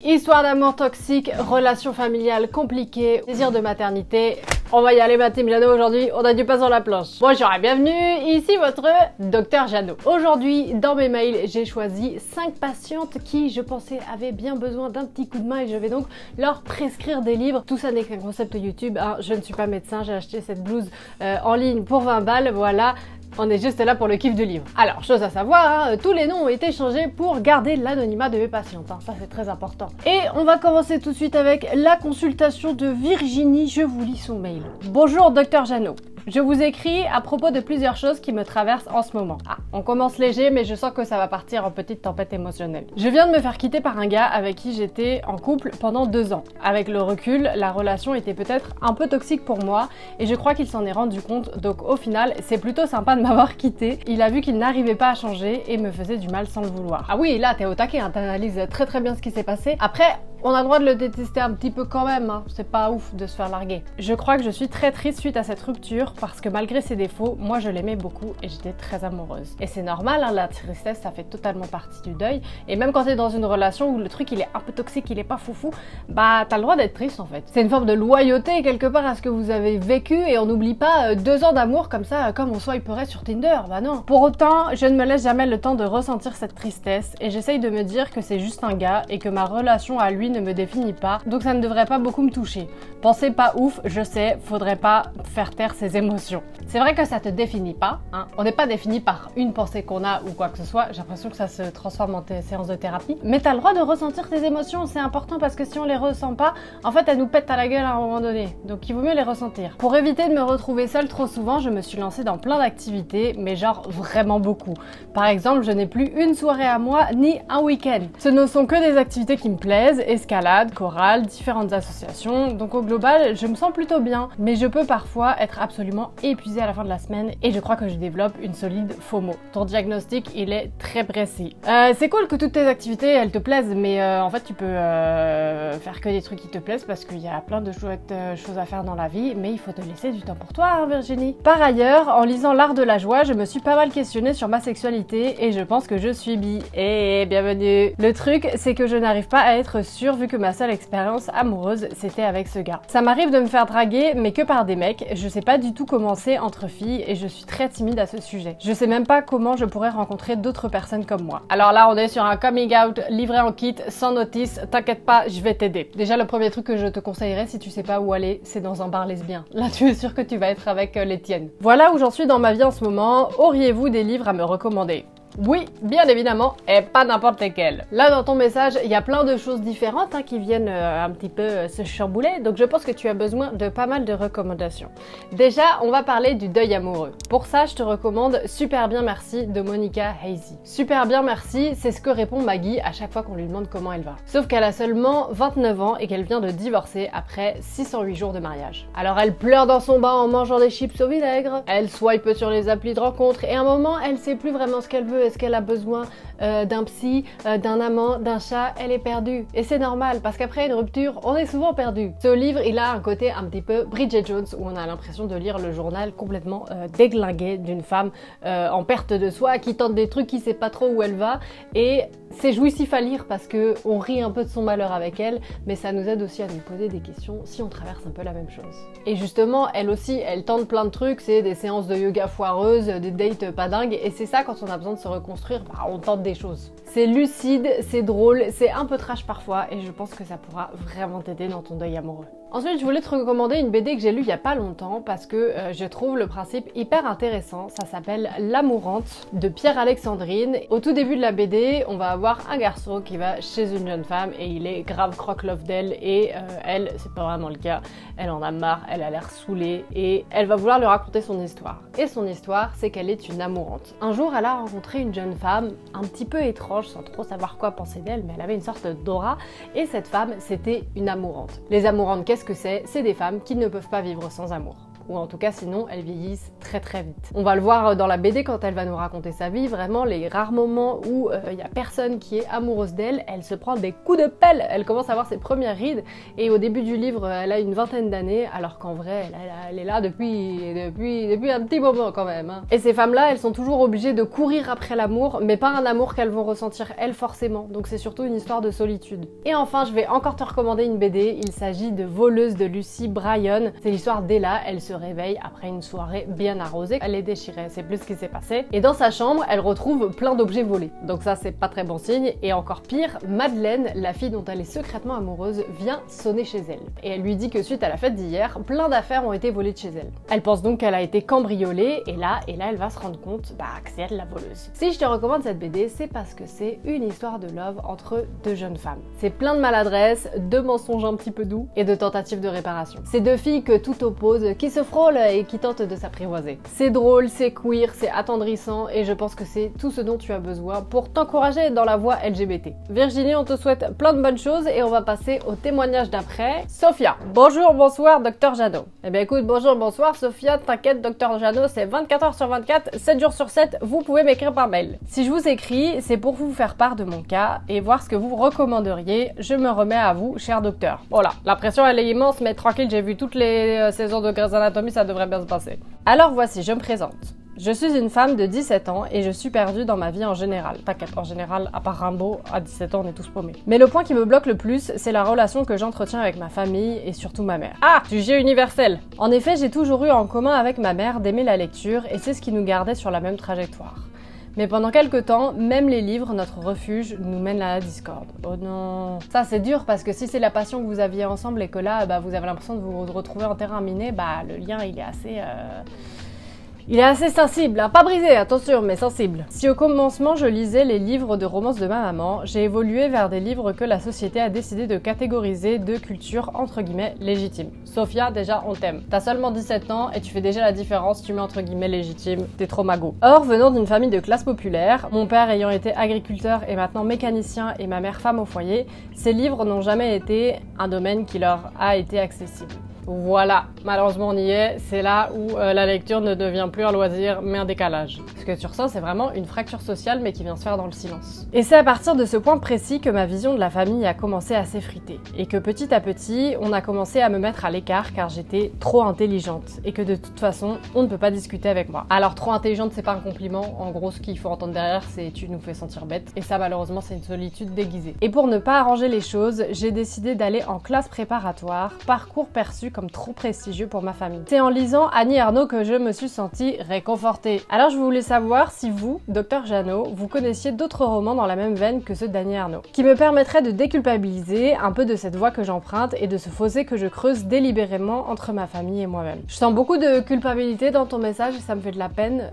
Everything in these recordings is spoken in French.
Histoire d'amour toxique, relation familiale compliquée, désir de maternité. On va y aller ma team Jeannot aujourd'hui, on a du pain sur la planche. Bonjour et bienvenue, ici votre docteur Jeannot. Aujourd'hui, dans mes mails, j'ai choisi 5 patientes qui, je pensais, avaient bien besoin d'un petit coup de main et je vais donc leur prescrire des livres. Tout ça n'est qu'un concept YouTube, hein. Je ne suis pas médecin, j'ai acheté cette blouse en ligne pour 20 balles, voilà. On est juste là pour le kiff du livre. Alors, chose à savoir, hein, tous les noms ont été changés pour garder l'anonymat de mes patientes. Hein, ça, c'est très important. Et on va commencer tout de suite avec la consultation de Virginie. Je vous lis son mail. Bonjour, docteur Jeannot. Je vous écris à propos de plusieurs choses qui me traversent en ce moment. Ah, on commence léger, mais je sens que ça va partir en petite tempête émotionnelle. Je viens de me faire quitter par un gars avec qui j'étais en couple pendant 2 ans. Avec le recul, la relation était peut-être un peu toxique pour moi et je crois qu'il s'en est rendu compte, donc au final, c'est plutôt sympa de m'avoir quitté. Il a vu qu'il n'arrivait pas à changer et me faisait du mal sans le vouloir. Ah oui, là, t'es au taquet, hein, t'analyses très bien ce qui s'est passé. Après, on a le droit de le détester un petit peu quand même, hein. C'est pas ouf de se faire larguer. Je crois que je suis très triste suite à cette rupture parce que malgré ses défauts, moi je l'aimais beaucoup et j'étais très amoureuse. Et c'est normal, hein, la tristesse ça fait totalement partie du deuil. Et même quand t'es dans une relation où le truc il est un peu toxique, il est pas foufou, bah t'as le droit d'être triste en fait. C'est une forme de loyauté quelque part à ce que vous avez vécu et on n'oublie pas 2 ans d'amour comme ça, comme on swiperait sur Tinder, bah non. Pour autant, je ne me laisse jamais le temps de ressentir cette tristesse et j'essaye de me dire que c'est juste un gars et que ma relation à lui ne me définit pas, donc ça ne devrait pas beaucoup me toucher. Pensez pas ouf, je sais, faudrait pas faire taire ses émotions. C'est vrai que ça te définit pas, hein. On n'est pas défini par une pensée qu'on a ou quoi que ce soit, j'ai l'impression que ça se transforme en séance de thérapie, mais t'as le droit de ressentir tes émotions, c'est important parce que si on les ressent pas, en fait elles nous pètent à la gueule à un moment donné, donc il vaut mieux les ressentir. Pour éviter de me retrouver seule trop souvent, je me suis lancée dans plein d'activités, mais genre vraiment beaucoup. Par exemple, je n'ai plus une soirée à moi, ni un week-end. Ce ne sont que des activités qui me plaisent, escalade, chorale, différentes associations, donc au global, je me sens plutôt bien, mais je peux parfois être absolument épuisée à la fin de la semaine et je crois que je développe une solide FOMO. Ton diagnostic, il est très précis. C'est cool que toutes tes activités, elles te plaisent, mais en fait, tu peux faire que des trucs qui te plaisent parce qu'il y a plein de chouettes choses à faire dans la vie, mais il faut te laisser du temps pour toi, hein, Virginie. Par ailleurs, en lisant L'Art de la Joie, je me suis pas mal questionnée sur ma sexualité et je pense que je suis bi. Et bienvenue. Le truc, c'est que je n'arrive pas à être sûre vu que ma seule expérience amoureuse, c'était avec ce gars. Ça m'arrive de me faire draguer, mais que par des mecs. Je sais pas du tout comment c'est entre filles et je suis très timide à ce sujet. Je sais même pas comment je pourrais rencontrer d'autres personnes comme moi. Alors là, on est sur un coming out livré en kit, sans notice. T'inquiète pas, je vais t'aider. Déjà, le premier truc que je te conseillerais si tu sais pas où aller, c'est dans un bar lesbien. Là, tu es sûr que tu vas être avec les tiennes. Voilà où j'en suis dans ma vie en ce moment. Auriez-vous des livres à me recommander ? Oui, bien évidemment, et pas n'importe lesquels. Là, dans ton message, il y a plein de choses différentes hein, qui viennent un petit peu se chambouler, donc je pense que tu as besoin de pas mal de recommandations. Déjà, on va parler du deuil amoureux. Pour ça, je te recommande Super bien merci de Monica Hazy. Super bien merci, c'est ce que répond Maggie à chaque fois qu'on lui demande comment elle va. Sauf qu'elle a seulement 29 ans et qu'elle vient de divorcer après 608 jours de mariage. Alors elle pleure dans son bain en mangeant des chips au vinaigre, elle swipe sur les applis de rencontre et à un moment, elle sait plus vraiment ce qu'elle veut. Est-ce qu'elle a besoin d'un psy, d'un amant, d'un chat? Elle est perdue. Et c'est normal, parce qu'après une rupture, on est souvent perdu. Ce livre, il a un côté un petit peu Bridget Jones, où on a l'impression de lire le journal complètement déglingué d'une femme en perte de soi, qui tente des trucs, qui sait pas trop où elle va. Et c'est jouissif à lire parce que on rit un peu de son malheur avec elle, mais ça nous aide aussi à nous poser des questions si on traverse un peu la même chose. Et justement, elle aussi, elle tente plein de trucs, c'est des séances de yoga foireuses, des dates pas dingues, et c'est ça quand on a besoin de se reconstruire, bah, on tente des choses. C'est lucide, c'est drôle, c'est un peu trash parfois, et je pense que ça pourra vraiment t'aider dans ton deuil amoureux. Ensuite, je voulais te recommander une BD que j'ai lue il y a pas longtemps parce que je trouve le principe hyper intéressant. Ça s'appelle L'amourante de Pierre Alexandrine. Au tout début de la BD, on va avoir un garçon qui va chez une jeune femme et il est grave croque-love d'elle et elle, c'est pas vraiment le cas. Elle en a marre, elle a l'air saoulée et elle va vouloir lui raconter son histoire. Et son histoire, c'est qu'elle est une amourante. Un jour, elle a rencontré une jeune femme un petit peu étrange, sans trop savoir quoi penser d'elle, mais elle avait une sorte d'aura et cette femme, c'était une amourante. Les amourantes, qu'est-ce que c'est? C'est des femmes qui ne peuvent pas vivre sans amour. ou en tout cas sinon elles vieillissent très très vite. On va le voir dans la BD quand elle va nous raconter sa vie, vraiment les rares moments où il y a personne qui est amoureuse d'elle, elle se prend des coups de pelle, elle commence à avoir ses premières rides et au début du livre elle a une vingtaine d'années alors qu'en vrai elle est là depuis un petit moment quand même. Hein. Et ces femmes-là, elles sont toujours obligées de courir après l'amour, mais pas un amour qu'elles vont ressentir elles forcément, donc c'est surtout une histoire de solitude. Et enfin, je vais encore te recommander une BD, il s'agit de Voleuse de Lucy Bryan. C'est l'histoire d'Ella, elle se réveille après une soirée bien arrosée, elle est déchirée, c'est plus ce qui s'est passé. Et dans sa chambre, elle retrouve plein d'objets volés, donc ça c'est pas très bon signe. Et encore pire, Madeleine, la fille dont elle est secrètement amoureuse, vient sonner chez elle. Et elle lui dit que suite à la fête d'hier, plein d'affaires ont été volées de chez elle. Elle pense donc qu'elle a été cambriolée, et là elle va se rendre compte que c'est elle la voleuse. Si je te recommande cette BD, c'est parce que c'est une histoire de love entre deux jeunes femmes. C'est plein de maladresse, de mensonges un petit peu doux et de tentatives de réparation. C'est deux filles que tout oppose, qui se frôlent et qui tentent de s'apprivoiser. C'est drôle, c'est queer, c'est attendrissant et je pense que c'est tout ce dont tu as besoin pour t'encourager dans la voie LGBT. Virginie, on te souhaite plein de bonnes choses et on va passer au témoignage d'après. Sophia. Bonjour, bonsoir, Dr Jeannot. Eh bien écoute, bonjour, bonsoir, Sophia, t'inquiète, Dr Jeannot, c'est 24 heures sur 24, 7 jours sur 7, vous pouvez m'écrire par mail. Si je vous écris, c'est pour vous faire part de mon cas et voir ce que vous recommanderiez. Je me remets à vous, cher docteur. Voilà, la pression elle est immense, mais tranquille, j'ai vu toutes les saisons de Grey's Anatomy, ça devrait bien se passer. Alors voici, je me présente. Je suis une femme de 17 ans et je suis perdue dans ma vie en général. T'inquiète, en général, à part Rimbaud, à 17 ans on est tous paumés. Mais le point qui me bloque le plus, c'est la relation que j'entretiens avec ma famille et surtout ma mère. Ah, sujet universel. En effet, j'ai toujours eu en commun avec ma mère d'aimer la lecture et c'est ce qui nous gardait sur la même trajectoire. Mais pendant quelques temps, même les livres, notre refuge, nous mènent à la discorde. Oh non. Ça c'est dur parce que si c'est la passion que vous aviez ensemble et que là, vous avez l'impression de vous retrouver en terrain miné, le lien il est assez... Il est assez sensible, hein, pas brisé, attention, mais sensible. Si au commencement je lisais les livres de romances de ma maman, j'ai évolué vers des livres que la société a décidé de catégoriser de culture entre guillemets légitime. Sophia, déjà on t'aime. T'as seulement 17 ans et tu fais déjà la différence, tu mets entre guillemets légitime, t'es trop magot. Or, venant d'une famille de classe populaire, mon père ayant été agriculteur et maintenant mécanicien et ma mère femme au foyer, ces livres n'ont jamais été un domaine qui leur a été accessible. Voilà, malheureusement on y est, c'est là où la lecture ne devient plus un loisir mais un décalage. Ce que tu ressens c'est vraiment une fracture sociale mais qui vient se faire dans le silence. Et c'est à partir de ce point précis que ma vision de la famille a commencé à s'effriter. Et que petit à petit, on a commencé à me mettre à l'écart car j'étais trop intelligente. Et que de toute façon, on ne peut pas discuter avec moi. Alors trop intelligente c'est pas un compliment, en gros ce qu'il faut entendre derrière c'est tu nous fais sentir bête. Et ça malheureusement c'est une solitude déguisée. Et pour ne pas arranger les choses, j'ai décidé d'aller en classe préparatoire, parcours perçu comme trop prestigieux pour ma famille. C'est en lisant Annie Ernaux que je me suis sentie réconfortée. Alors je voulais savoir si vous, Dr Jeannot, vous connaissiez d'autres romans dans la même veine que ceux d'Annie Ernaux, qui me permettraient de déculpabiliser un peu de cette voie que j'emprunte et de ce fossé que je creuse délibérément entre ma famille et moi-même. Je sens beaucoup de culpabilité dans ton message et ça me fait de la peine.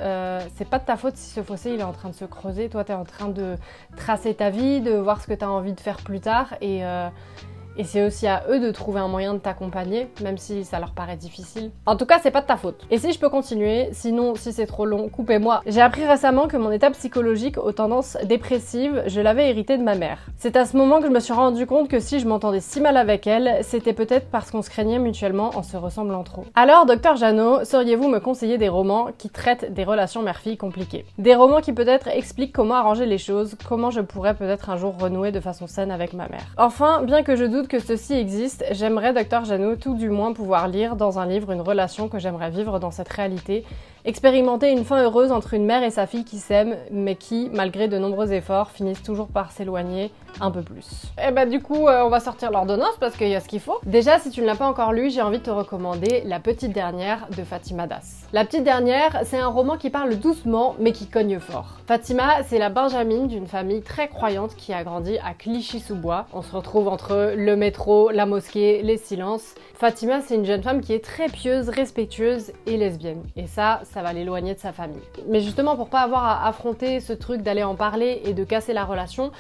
C'est pas de ta faute si ce fossé il est en train de se creuser. Toi t'es en train de tracer ta vie, de voir ce que t'as envie de faire plus tard et c'est aussi à eux de trouver un moyen de t'accompagner, même si ça leur paraît difficile. En tout cas, c'est pas de ta faute. Et si je peux continuer, sinon, si c'est trop long, coupez-moi. J'ai appris récemment que mon état psychologique aux tendances dépressives, je l'avais hérité de ma mère. C'est à ce moment que je me suis rendu compte que si je m'entendais si mal avec elle, c'était peut-être parce qu'on se craignait mutuellement en se ressemblant trop. Alors, Dr Jeannot, sauriez-vous me conseiller des romans qui traitent des relations mère-fille compliquées? Des romans qui peut-être expliquent comment arranger les choses, comment je pourrais peut-être un jour renouer de façon saine avec ma mère. Enfin, bien que je doute que ceci existe, j'aimerais, Dr Jeannot, tout du moins pouvoir lire dans un livre une relation que j'aimerais vivre dans cette réalité, expérimenter une fin heureuse entre une mère et sa fille qui s'aiment, mais qui, malgré de nombreux efforts, finissent toujours par s'éloigner un peu plus. Et du coup, on va sortir l'ordonnance parce qu'il y a ce qu'il faut. Déjà, si tu ne l'as pas encore lu, j'ai envie de te recommander La Petite Dernière de Fatima Das. La Petite Dernière, c'est un roman qui parle doucement, mais qui cogne fort. Fatima, c'est la benjamine d'une famille très croyante qui a grandi à Clichy-sous-Bois. On se retrouve entre le métro, la mosquée, les silences. Fatima, c'est une jeune femme qui est très pieuse, respectueuse et lesbienne. Et ça va l'éloigner de sa famille. Mais justement, pour pas avoir à affronter ce truc d'aller en parler et de casser la relation,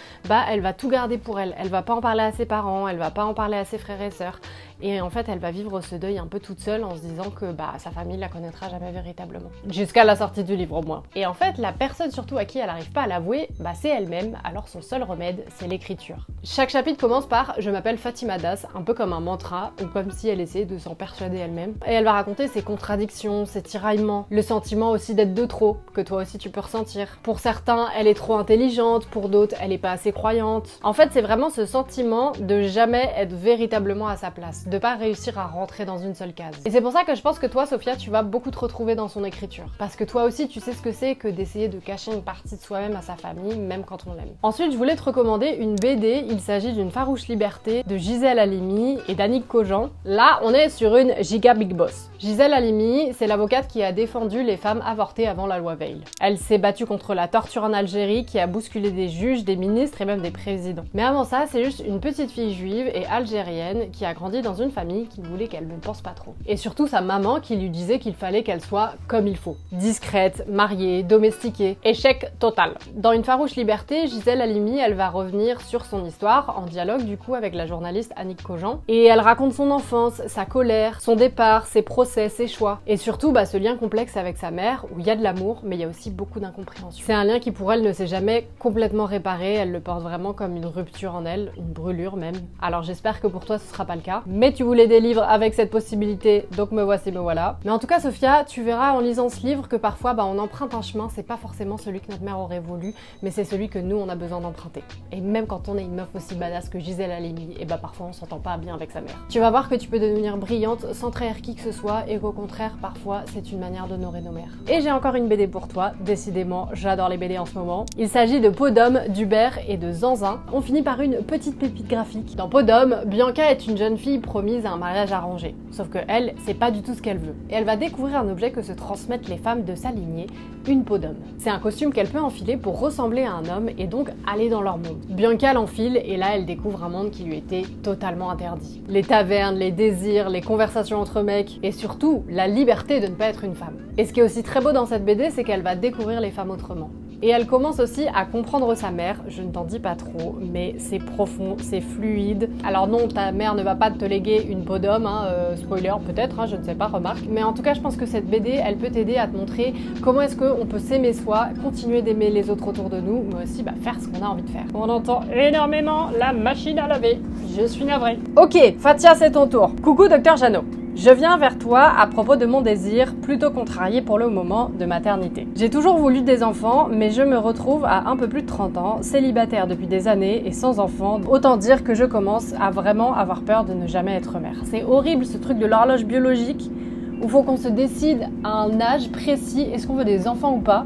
elle va tout garder pour elle. Elle va pas en parler à ses parents, elle va pas en parler à ses frères et sœurs. et en fait elle va vivre ce deuil un peu toute seule en se disant que sa famille la connaîtra jamais véritablement. Jusqu'à la sortie du livre au moins. Et en fait la personne surtout à qui elle n'arrive pas à l'avouer, c'est elle-même, alors son seul remède c'est l'écriture. Chaque chapitre commence par « Je m'appelle Fatima Das », un peu comme un mantra, ou comme si elle essayait de s'en persuader elle-même. Et elle va raconter ses contradictions, ses tiraillements, le sentiment aussi d'être de trop, que toi aussi tu peux ressentir. Pour certains, elle est trop intelligente, pour d'autres, elle est pas assez croyante. En fait, c'est vraiment ce sentiment de jamais être véritablement à sa place, de pas réussir à rentrer dans une seule case. Et c'est pour ça que je pense que toi, Sophia, tu vas beaucoup te retrouver dans son écriture. Parce que toi aussi, tu sais ce que c'est que d'essayer de cacher une partie de soi-même à sa famille, même quand on l'aime. Ensuite, je voulais te recommander une BD, il s'agit d'une farouche liberté de Gisèle Halimi et d'Annick Cogent. Là, on est sur une giga big boss. Gisèle Halimi, c'est l'avocate qui a défendu les femmes avortées avant la loi Veil. Elle s'est battue contre la torture en Algérie qui a bousculé des juges, des ministres et même des présidents. Mais avant ça, c'est juste une petite fille juive et algérienne qui a grandi dans une famille qui voulait qu'elle ne pense pas trop. Et surtout sa maman qui lui disait qu'il fallait qu'elle soit comme il faut. Discrète, mariée, domestiquée. Échec total. Dans Une farouche liberté, Gisèle Halimi, elle va revenir sur son histoire en dialogue du coup avec la journaliste Annick Cogent. Et elle raconte son enfance, sa colère, son départ, ses procès, ses choix. Et surtout ce lien complexe avec sa mère où il y a de l'amour mais il y a aussi beaucoup d'incompréhension. C'est un lien qui pour elle ne s'est jamais complètement réparé, elle le porte vraiment comme une rupture en elle, une brûlure même. Alors j'espère que pour toi ce sera pas le cas. Mais tu voulais des livres avec cette possibilité, donc me voici, me voilà. Mais en tout cas Sophia, tu verras en lisant ce livre que parfois on emprunte un chemin, c'est pas forcément celui que notre mère aurait voulu, mais c'est celui que nous on a besoin d'emprunter. Et même quand on est une meuf aussi badass que Gisèle Halimi, et parfois on s'entend pas bien avec sa mère. Tu vas voir que tu peux devenir brillante sans trahir qui que ce soit et qu'au contraire parfois c'est une manière d'honorer nos mères. Et j'ai encore une BD pour toi, décidément j'adore les BD en ce moment. Il s'agit de Peau d'homme d'Hubert et de Zanzin. On finit par une petite pépite graphique. Dans Peau d'homme, Bianca est une jeune fille promise à un mariage arrangé. Sauf que elle, c'est pas du tout ce qu'elle veut. Et elle va découvrir un objet que se transmettent les femmes de sa lignée, une peau d'homme. C'est un costume qu'elle peut enfiler pour ressembler à un homme et donc aller dans leur monde. Bianca l'enfile et là elle découvre un monde qui lui était totalement interdit. Les tavernes, les désirs, les conversations entre mecs et surtout la liberté de ne pas être une femme. Et ce qui est aussi très beau dans cette BD, c'est qu'elle va découvrir les femmes autrement. Et elle commence aussi à comprendre sa mère, je ne t'en dis pas trop, mais c'est profond, c'est fluide. Alors non, ta mère ne va pas te léguer une peau d'homme, spoiler peut-être, je ne sais pas, remarque. Mais en tout cas, je pense que cette BD, elle peut t'aider à te montrer comment est-ce qu'on peut s'aimer soi, continuer d'aimer les autres autour de nous, mais aussi faire ce qu'on a envie de faire. On entend énormément la machine à laver, je suis navrée. Ok, Fatia, c'est ton tour. Coucou Docteur Jeannot. Je viens vers toi à propos de mon désir, plutôt contrarié pour le moment, de maternité. J'ai toujours voulu des enfants, mais je me retrouve à un peu plus de 30 ans, célibataire depuis des années et sans enfants. Autant dire que je commence à vraiment avoir peur de ne jamais être mère. C'est horrible ce truc de l'horloge biologique, où il faut qu'on se décide à un âge précis, est-ce qu'on veut des enfants ou pas.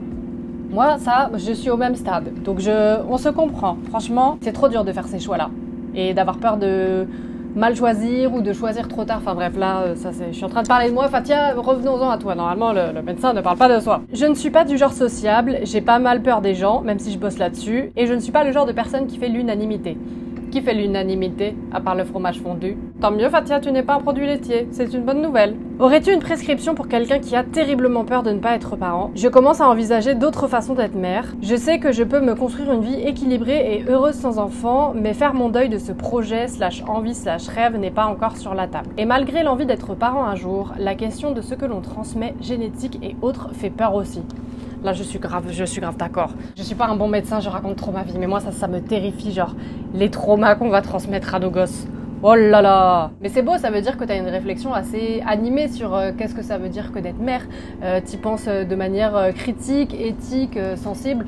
Moi, ça, je suis au même stade, donc on se comprend. Franchement, c'est trop dur de faire ces choix-là, et d'avoir peur de mal choisir ou de choisir trop tard. Enfin bref, là, je suis en train de parler de moi. Fatia, revenons-en à toi. Normalement, le médecin ne parle pas de soi. Je ne suis pas du genre sociable, j'ai pas mal peur des gens, même si je bosse là-dessus, et je ne suis pas le genre de personne qui fait l'unanimité. Qui fait l'unanimité, à part le fromage fondu? Tant mieux Fatia, tu n'es pas un produit laitier, c'est une bonne nouvelle. Aurais-tu une prescription pour quelqu'un qui a terriblement peur de ne pas être parent? Je commence à envisager d'autres façons d'être mère. Je sais que je peux me construire une vie équilibrée et heureuse sans enfant, mais faire mon deuil de ce projet /envie/rêve n'est pas encore sur la table. Et malgré l'envie d'être parent un jour, la question de ce que l'on transmet, génétique et autres, fait peur aussi. Là, je suis grave d'accord. Je suis pas un bon médecin, je raconte trop ma vie, mais moi, ça me terrifie, genre, les traumas qu'on va transmettre à nos gosses. Oh là là! Mais c'est beau, ça veut dire que t'as une réflexion assez animée sur qu'est-ce que ça veut dire que d'être mère. T'y penses de manière critique, éthique, sensible.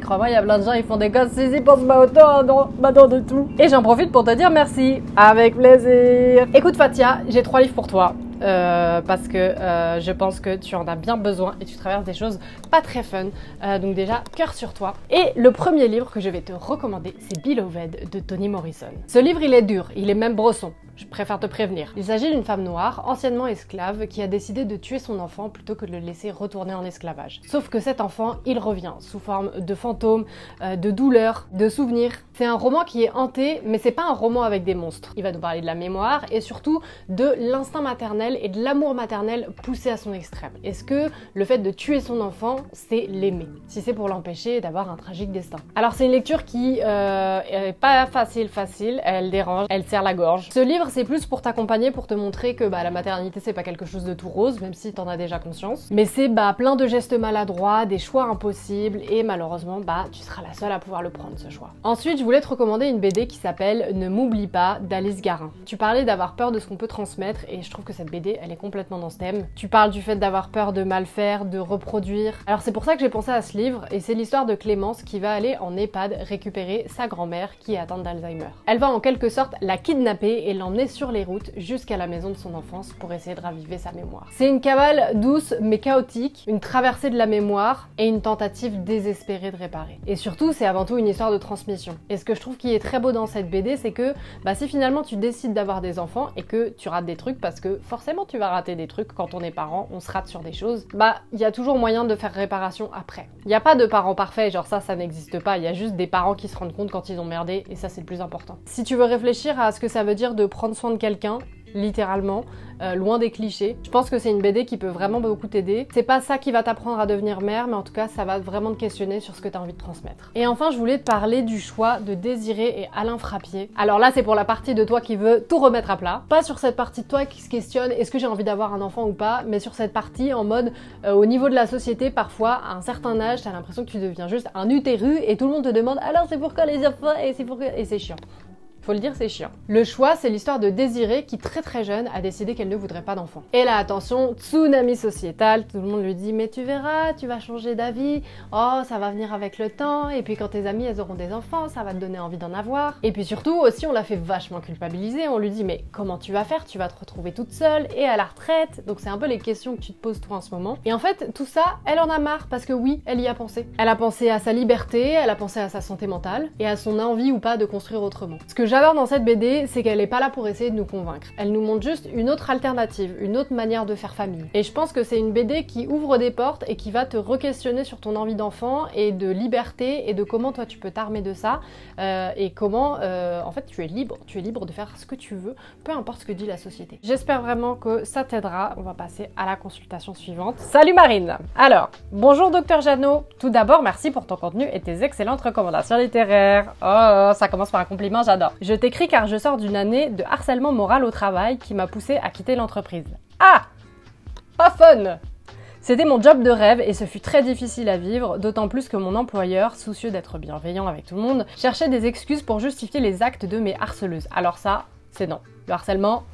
Crois-moi, il y a plein de gens, ils font des gosses, ils pensent pas autant, non du tout. Et j'en profite pour te dire merci. Avec plaisir. Écoute Fatia, j'ai 3 livres pour toi. Parce que je pense que tu en as bien besoin et tu traverses des choses pas très fun. Donc déjà, cœur sur toi. Et le premier livre que je vais te recommander, c'est Beloved de Toni Morrison. Ce livre, il est dur, il est même bresson. Je préfère te prévenir. Il s'agit d'une femme noire, anciennement esclave, qui a décidé de tuer son enfant plutôt que de le laisser retourner en esclavage. Sauf que cet enfant, il revient sous forme de fantôme, de douleur, de souvenirs. C'est un roman qui est hanté, mais c'est pas un roman avec des monstres. Il va nous parler de la mémoire et surtout de l'instinct maternel et de l'amour maternel poussé à son extrême. Est-ce que le fait de tuer son enfant, c'est l'aimer? Si c'est pour l'empêcher d'avoir un tragique destin. Alors c'est une lecture qui est pas facile, elle dérange, elle serre la gorge. Ce livre, c'est plus pour t'accompagner, pour te montrer que la maternité c'est pas quelque chose de tout rose, même si t'en as déjà conscience. Mais c'est plein de gestes maladroits, des choix impossibles, et malheureusement tu seras la seule à pouvoir le prendre ce choix. Ensuite, je voulais te recommander une BD qui s'appelle Ne m'oublie pas d'Alice Garin. Tu parlais d'avoir peur de ce qu'on peut transmettre, et je trouve que cette BD elle est complètement dans ce thème. Tu parles du fait d'avoir peur de mal faire, de reproduire. Alors c'est pour ça que j'ai pensé à ce livre, et c'est l'histoire de Clémence qui va aller en EHPAD récupérer sa grand-mère qui est atteinte d'Alzheimer. Elle va en quelque sorte la kidnapper et l'emmener sur les routes jusqu'à la maison de son enfance pour essayer de raviver sa mémoire. C'est une cavale douce mais chaotique, une traversée de la mémoire et une tentative désespérée de réparer. Et surtout, c'est avant tout une histoire de transmission. Et ce que je trouve qui est très beau dans cette BD, c'est que si finalement tu décides d'avoir des enfants et que tu rates des trucs, parce que forcément tu vas rater des trucs quand on est parent, on se rate sur des choses, il y a toujours moyen de faire réparation après. Il n'y a pas de parents parfaits, genre ça n'existe pas, il y a juste des parents qui se rendent compte quand ils ont merdé, et ça c'est le plus important. Si tu veux réfléchir à ce que ça veut dire de prendre soin de quelqu'un, littéralement, loin des clichés. Je pense que c'est une BD qui peut vraiment beaucoup t'aider. C'est pas ça qui va t'apprendre à devenir mère, mais en tout cas, ça va vraiment te questionner sur ce que tu as envie de transmettre. Et enfin, je voulais te parler du choix de Désiré et Alain Frappier. Alors là, c'est pour la partie de toi qui veut tout remettre à plat. Pas sur cette partie de toi qui se questionne est-ce que j'ai envie d'avoir un enfant ou pas, mais sur cette partie en mode au niveau de la société, parfois, à un certain âge, t'as l'impression que tu deviens juste un utérus et tout le monde te demande alors c'est pourquoi les enfants et c'est chiant. Faut le dire, c'est chiant. Le choix, c'est l'histoire de Désiré qui très jeune a décidé qu'elle ne voudrait pas d'enfant. Et là, attention, tsunami sociétal, tout le monde lui dit mais tu verras, tu vas changer d'avis, oh ça va venir avec le temps, et puis quand tes amies elles auront des enfants, ça va te donner envie d'en avoir. Et puis surtout aussi, on l'a fait vachement culpabiliser, on lui dit mais comment tu vas faire, tu vas te retrouver toute seule et à la retraite. Donc c'est un peu les questions que tu te poses toi en ce moment. Et en fait, tout ça, elle en a marre parce que oui, elle y a pensé. Elle a pensé à sa liberté, elle a pensé à sa santé mentale et à son envie ou pas de construire autrement. Ce que j'adore dans cette BD, c'est qu'elle est pas là pour essayer de nous convaincre. Elle nous montre juste une autre alternative, une autre manière de faire famille. Et je pense que c'est une BD qui ouvre des portes et qui va te re-questionner sur ton envie d'enfant et de liberté et de comment toi tu peux t'armer de ça et comment en fait tu es libre de faire ce que tu veux, peu importe ce que dit la société. J'espère vraiment que ça t'aidera. On va passer à la consultation suivante. Salut Marine! Alors, bonjour Docteur Jeannot. Tout d'abord, merci pour ton contenu et tes excellentes recommandations littéraires. Oh, ça commence par un compliment, j'adore. Je t'écris car je sors d'une année de harcèlement moral au travail qui m'a poussée à quitter l'entreprise. Ah! Pas fun! C'était mon job de rêve et ce fut très difficile à vivre, d'autant plus que mon employeur, soucieux d'être bienveillant avec tout le monde, cherchait des excuses pour justifier les actes de mes harceleuses. Alors ça, c'est non. Le harcèlement,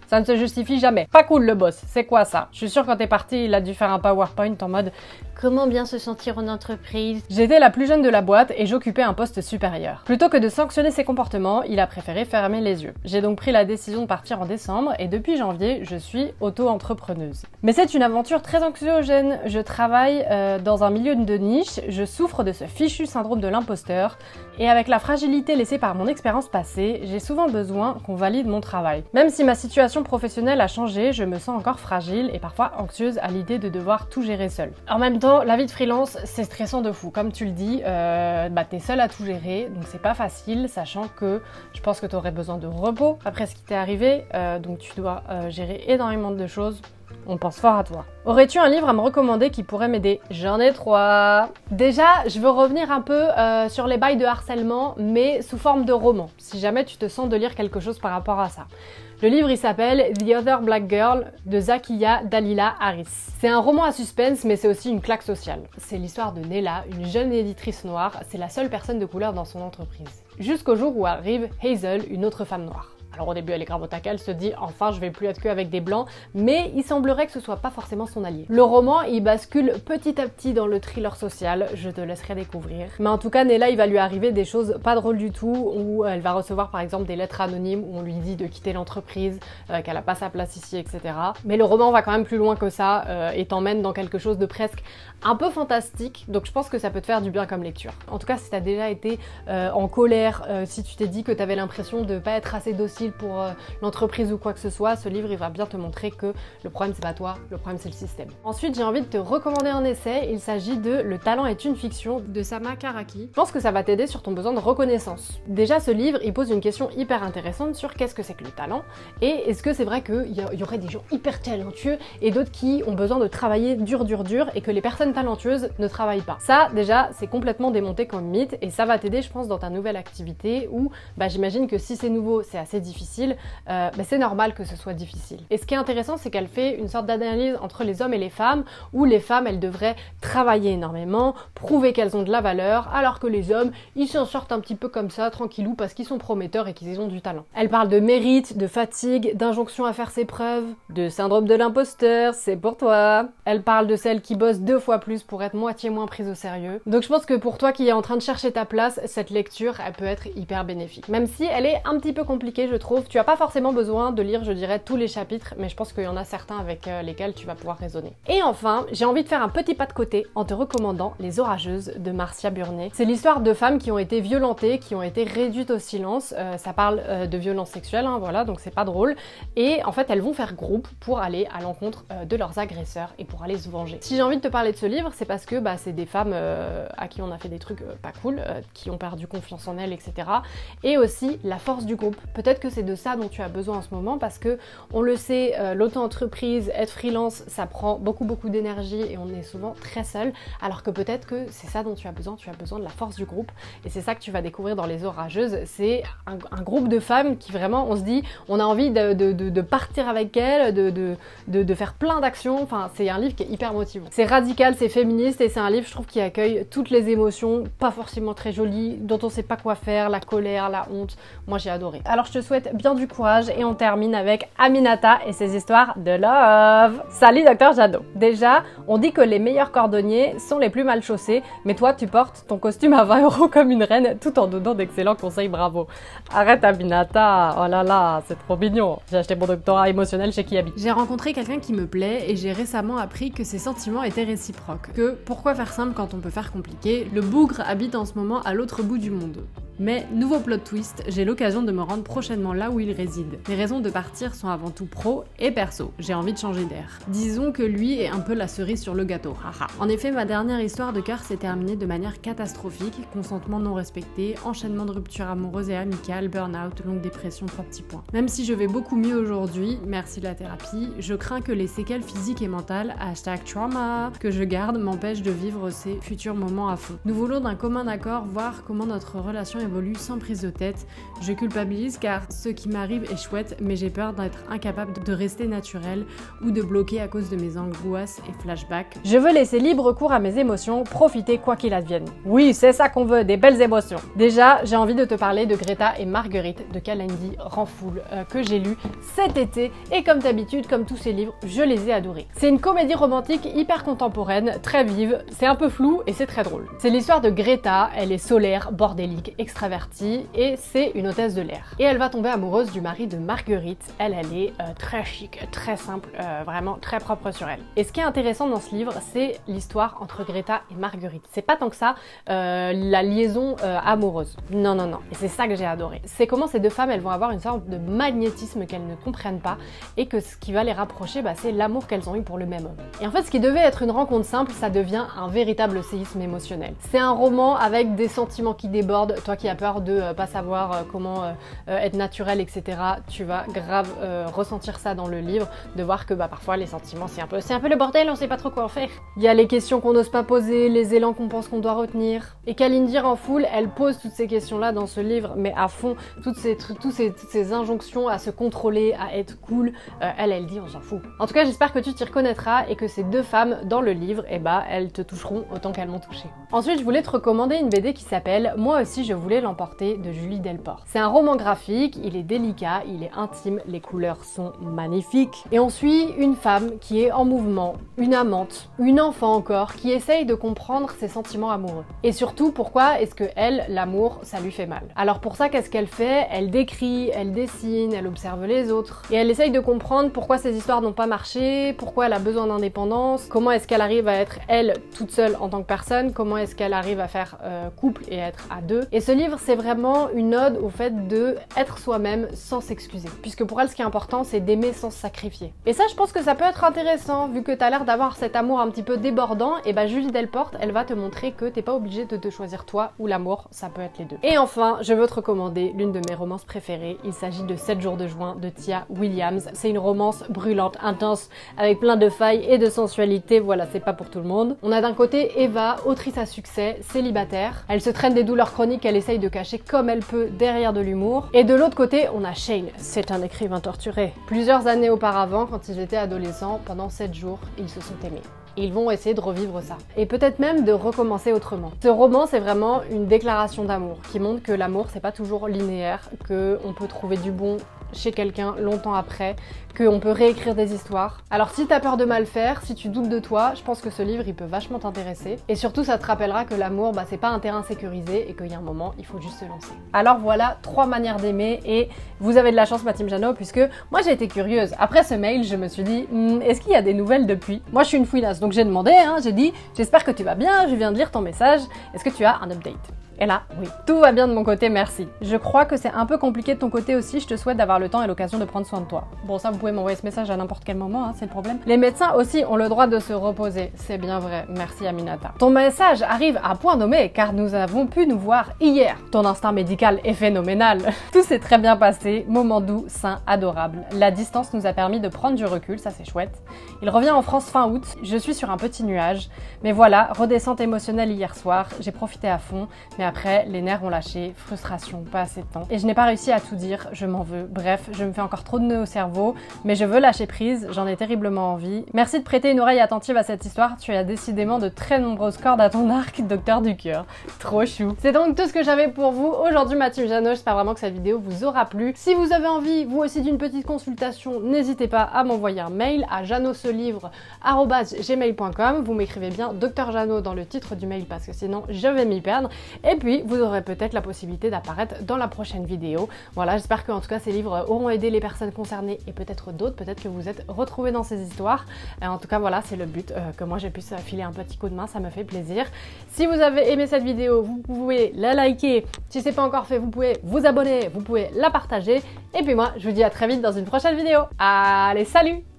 ça ne se justifie jamais. Pas cool le boss, c'est quoi ça? Je suis sûre quand t'es parti, il a dû faire un PowerPoint en mode comment bien se sentir en entreprise. J'étais la plus jeune de la boîte et j'occupais un poste supérieur. Plutôt que de sanctionner ses comportements, il a préféré fermer les yeux. J'ai donc pris la décision de partir en décembre et depuis janvier, je suis auto-entrepreneuse. Mais c'est une aventure très anxiogène. Je travaille dans un milieu de niche, je souffre de ce fichu syndrome de l'imposteur et avec la fragilité laissée par mon expérience passée, j'ai souvent besoin qu'on valide mon travail. Même si ma situation professionnelle a changé, je me sens encore fragile et parfois anxieuse à l'idée de devoir tout gérer seule. En même temps, la vie de freelance, c'est stressant de fou. Comme tu le dis, t'es seule à tout gérer, donc c'est pas facile, sachant que je pense que tu aurais besoin de repos après ce qui t'est arrivé, donc tu dois gérer énormément de choses. On pense fort à toi. Aurais-tu un livre à me recommander qui pourrait m'aider? J'en ai 3. Déjà, je veux revenir un peu sur les bails de harcèlement, mais sous forme de roman, si jamais tu te sens de lire quelque chose par rapport à ça. Le livre, il s'appelle The Other Black Girl de Zakiya Dalila Harris. C'est un roman à suspense, mais c'est aussi une claque sociale. C'est l'histoire de Nella, une jeune éditrice noire. C'est la seule personne de couleur dans son entreprise. Jusqu'au jour où arrive Hazel, une autre femme noire. Alors au début elle est grave au taquet, elle se dit enfin je vais plus être que avec des blancs, mais il semblerait que ce soit pas forcément son allié. Le roman il bascule petit à petit dans le thriller social, je te laisserai découvrir. Mais en tout cas Nella il va lui arriver des choses pas drôles du tout, où elle va recevoir par exemple des lettres anonymes où on lui dit de quitter l'entreprise, qu'elle a pas sa place ici, etc. Mais le roman va quand même plus loin que ça et t'emmène dans quelque chose de presque un peu fantastique, donc je pense que ça peut te faire du bien comme lecture. En tout cas si t'as déjà été en colère, si tu t'es dit que t'avais l'impression de pas être assez docile pour l'entreprise ou quoi que ce soit, ce livre il va bien te montrer que le problème c'est pas toi, le problème c'est le système. Ensuite j'ai envie de te recommander un essai, il s'agit de Le talent est une fiction de Sama Karaki. Je pense que ça va t'aider sur ton besoin de reconnaissance. Déjà ce livre il pose une question hyper intéressante sur qu'est-ce que c'est que le talent et est-ce que c'est vrai qu'il y aurait des gens hyper talentueux et d'autres qui ont besoin de travailler dur et que les personnes talentueuses ne travaillent pas. Ça déjà c'est complètement démonté comme mythe et ça va t'aider je pense dans ta nouvelle activité où j'imagine que si c'est nouveau c'est assez difficile difficile, c'est normal que ce soit difficile. Et ce qui est intéressant, c'est qu'elle fait une sorte d'analyse entre les hommes et les femmes, où les femmes, elles devraient travailler énormément, prouver qu'elles ont de la valeur, alors que les hommes, ils s'en sortent un petit peu comme ça, tranquillou, parce qu'ils sont prometteurs et qu'ils ont du talent. Elle parle de mérite, de fatigue, d'injonction à faire ses preuves, de syndrome de l'imposteur, c'est pour toi. Elle parle de celles qui bossent 2 fois plus pour être moitié moins prises au sérieux. Donc je pense que pour toi qui es en train de chercher ta place, cette lecture, elle peut être hyper bénéfique. Même si elle est un petit peu compliquée, je trouve. Tu as pas forcément besoin de lire, je dirais, tous les chapitres, mais je pense qu'il y en a certains avec lesquels tu vas pouvoir raisonner. Et enfin, j'ai envie de faire un petit pas de côté en te recommandant Les Orageuses de Marcia Burnet. C'est l'histoire de femmes qui ont été violentées, qui ont été réduites au silence. Ça parle de violences sexuelles, hein, voilà, donc c'est pas drôle. Et en fait, elles vont faire groupe pour aller à l'encontre de leurs agresseurs et pour aller se venger. Si j'ai envie de te parler de ce livre, c'est parce que c'est des femmes à qui on a fait des trucs pas cool, qui ont perdu confiance en elles, etc. Et aussi la force du groupe. Peut-être que c'est de ça dont tu as besoin en ce moment parce que on le sait, l'auto-entreprise, être freelance, ça prend beaucoup d'énergie et on est souvent très seul, alors que peut-être que c'est ça dont tu as besoin de la force du groupe. Et c'est ça que tu vas découvrir dans Les Orageuses, c'est un groupe de femmes qui vraiment, on se dit, on a envie de partir avec elles, de faire plein d'actions. Enfin, c'est un livre qui est hyper motivant. C'est radical, c'est féministe et c'est un livre, je trouve, qui accueille toutes les émotions, pas forcément très jolies, dont on sait pas quoi faire, la colère, la honte. Moi, j'ai adoré. Alors, je te souhaite bien du courage et on termine avec Aminata et ses histoires de love. Salut Docteur Jadot. Déjà, on dit que les meilleurs cordonniers sont les plus mal chaussés, mais toi, tu portes ton costume à 20 € comme une reine, tout en donnant d'excellents conseils, bravo. Arrête Aminata, oh là là, c'est trop mignon. J'ai acheté mon doctorat émotionnel chez Kiabi. J'ai rencontré quelqu'un qui me plaît et j'ai récemment appris que ses sentiments étaient réciproques. Que pourquoi faire simple quand on peut faire compliqué? Le bougre habite en ce moment à l'autre bout du monde. Mais nouveau plot twist, j'ai l'occasion de me rendre prochainement là où il réside. Mes raisons de partir sont avant tout pro et perso, j'ai envie de changer d'air. Disons que lui est un peu la cerise sur le gâteau, haha. En effet, ma dernière histoire de cœur s'est terminée de manière catastrophique, consentement non respecté, enchaînement de ruptures amoureuses et amicales, burn-out, longue dépression, 3 petits points. Même si je vais beaucoup mieux aujourd'hui, merci la thérapie, je crains que les séquelles physiques et mentales, #trauma, que je garde m'empêchent de vivre ces futurs moments à fond. Nous voulons d'un commun accord voir comment notre relation évolue sans prise de tête. Je culpabilise car ce qui m'arrive est chouette, mais j'ai peur d'être incapable de rester naturelle ou de bloquer à cause de mes angoisses et flashbacks. Je veux laisser libre cours à mes émotions, profiter quoi qu'il advienne. Oui, c'est ça qu'on veut, des belles émotions. Déjà, j'ai envie de te parler de Greta et Marguerite de Kalindi Ranfoul, que j'ai lu cet été, et comme d'habitude, comme tous ces livres, je les ai adorés. C'est une comédie romantique hyper contemporaine, très vive, c'est un peu flou et c'est très drôle. C'est l'histoire de Greta, elle est solaire, bordélique, extravertie et c'est une hôtesse de l'air. Et elle va tomber amoureuse du mari de Marguerite. Elle est très chic, très simple, vraiment très propre sur elle. Et ce qui est intéressant dans ce livre, c'est l'histoire entre Greta et Marguerite. C'est pas tant que ça la liaison amoureuse. Non. Et c'est ça que j'ai adoré. C'est comment ces deux femmes, elles vont avoir une sorte de magnétisme qu'elles ne comprennent pas et que ce qui va les rapprocher, c'est l'amour qu'elles ont eu pour le même homme. Et en fait, ce qui devait être une rencontre simple, ça devient un véritable séisme émotionnel. C'est un roman avec des sentiments qui débordent. Toi qui as peur de pas savoir comment être naturel, etc., tu vas grave ressentir ça dans le livre, de voir que parfois les sentiments c'est un peu le bordel, on sait pas trop quoi en faire. Il y a les questions qu'on n'ose pas poser, les élans qu'on pense qu'on doit retenir. Et Kalindi Ranfoul, elle pose toutes ces questions-là dans ce livre, mais à fond, toutes ces injonctions à se contrôler, à être cool, elle dit on s'en fout. En tout cas, j'espère que tu t'y reconnaîtras et que ces deux femmes dans le livre, elles te toucheront autant qu'elles m'ont touchée. Ensuite, je voulais te recommander une BD qui s'appelle Moi aussi je voulais l'emporter de Julie Delport. C'est un roman graphique, il est délicat, il est intime, les couleurs sont magnifiques. Et on suit une femme qui est en mouvement, une amante, une enfant encore, qui essaye de comprendre ses sentiments amoureux. Et surtout, pourquoi est-ce que elle, l'amour, ça lui fait mal? Alors pour ça, qu'est-ce qu'elle fait? Elle décrit, elle dessine, elle observe les autres. Et elle essaye de comprendre pourquoi ces histoires n'ont pas marché, pourquoi elle a besoin d'indépendance, comment est-ce qu'elle arrive à être elle toute seule en tant que personne, comment est-ce qu'elle arrive à faire couple et être à deux. Et ce livre, c'est vraiment une ode au fait de être soi-même sans s'excuser. Puisque pour elle, ce qui est important, c'est d'aimer sans se sacrifier. Et ça, je pense que ça peut être intéressant, vu que t'as l'air d'avoir cet amour un petit peu débordant, et Julie Delport, elle va te montrer que t'es pas obligé de te choisir toi ou l'amour, ça peut être les deux. Et enfin, je veux te recommander l'une de mes romances préférées. Il s'agit de 7 jours de juin de Tia Williams. C'est une romance brûlante, intense, avec plein de failles et de sensualité. Voilà, c'est pas pour tout le monde. On a d'un côté Eva, autrice à succès, célibataire. Elle se traîne des douleurs chroniques qu'elle essaie essaye de cacher comme elle peut derrière de l'humour. Et de l'autre côté, on a Shane, c'est un écrivain torturé. Plusieurs années auparavant, quand ils étaient adolescents, pendant 7 jours, ils se sont aimés. Ils vont essayer de revivre ça. Et peut-être même de recommencer autrement. Ce roman, c'est vraiment une déclaration d'amour qui montre que l'amour, c'est pas toujours linéaire, qu'on peut trouver du bon chez quelqu'un longtemps après, qu'on peut réécrire des histoires. Alors si t'as peur de mal faire, si tu doutes de toi, je pense que ce livre il peut vachement t'intéresser. Et surtout ça te rappellera que l'amour c'est pas un terrain sécurisé et qu'il y a un moment il faut juste se lancer. Alors voilà 3 manières d'aimer et vous avez de la chance ma team Jeannot puisque moi j'ai été curieuse. Après ce mail je me suis dit est-ce qu'il y a des nouvelles depuis? Moi je suis une fouinasse donc j'ai demandé, j'ai dit j'espère que tu vas bien, je viens de lire ton message, est-ce que tu as un update? Et là, oui. Tout va bien de mon côté, merci. Je crois que c'est un peu compliqué de ton côté aussi, je te souhaite d'avoir le temps et l'occasion de prendre soin de toi. Bon, ça, vous pouvez m'envoyer ce message à n'importe quel moment, c'est le problème. Les médecins aussi ont le droit de se reposer, c'est bien vrai, merci Aminata. Ton message arrive à point nommé, car nous avons pu nous voir hier. Ton instinct médical est phénoménal. Tout s'est très bien passé, moment doux, sain, adorable. La distance nous a permis de prendre du recul, ça c'est chouette. Il revient en France fin août, je suis sur un petit nuage. Mais voilà, redescente émotionnelle hier soir, j'ai profité à fond, mais après, les nerfs ont lâché, frustration, pas assez de temps. Et je n'ai pas réussi à tout dire, je m'en veux. Bref, je me fais encore trop de nœuds au cerveau, mais je veux lâcher prise, j'en ai terriblement envie. Merci de prêter une oreille attentive à cette histoire, tu as décidément de très nombreuses cordes à ton arc, docteur du cœur. Trop chou. C'est donc tout ce que j'avais pour vous aujourd'hui, ma team Jeannot, j'espère vraiment que cette vidéo vous aura plu. Si vous avez envie, vous aussi, d'une petite consultation, n'hésitez pas à m'envoyer un mail à janocelivre@gmail.com. Vous m'écrivez bien Docteur Jeannot dans le titre du mail parce que sinon je vais m'y perdre. Et puis vous aurez peut-être la possibilité d'apparaître dans la prochaine vidéo. Voilà, j'espère que en tout cas ces livres auront aidé les personnes concernées et peut-être d'autres, peut-être que vous êtes retrouvés dans ces histoires. En tout cas voilà, c'est le but, que moi je puisse filer un petit coup de main, ça me fait plaisir. Si vous avez aimé cette vidéo, vous pouvez la liker. Si c'est pas encore fait, vous pouvez vous abonner, vous pouvez la partager. Et puis moi, je vous dis à très vite dans une prochaine vidéo. Allez, salut!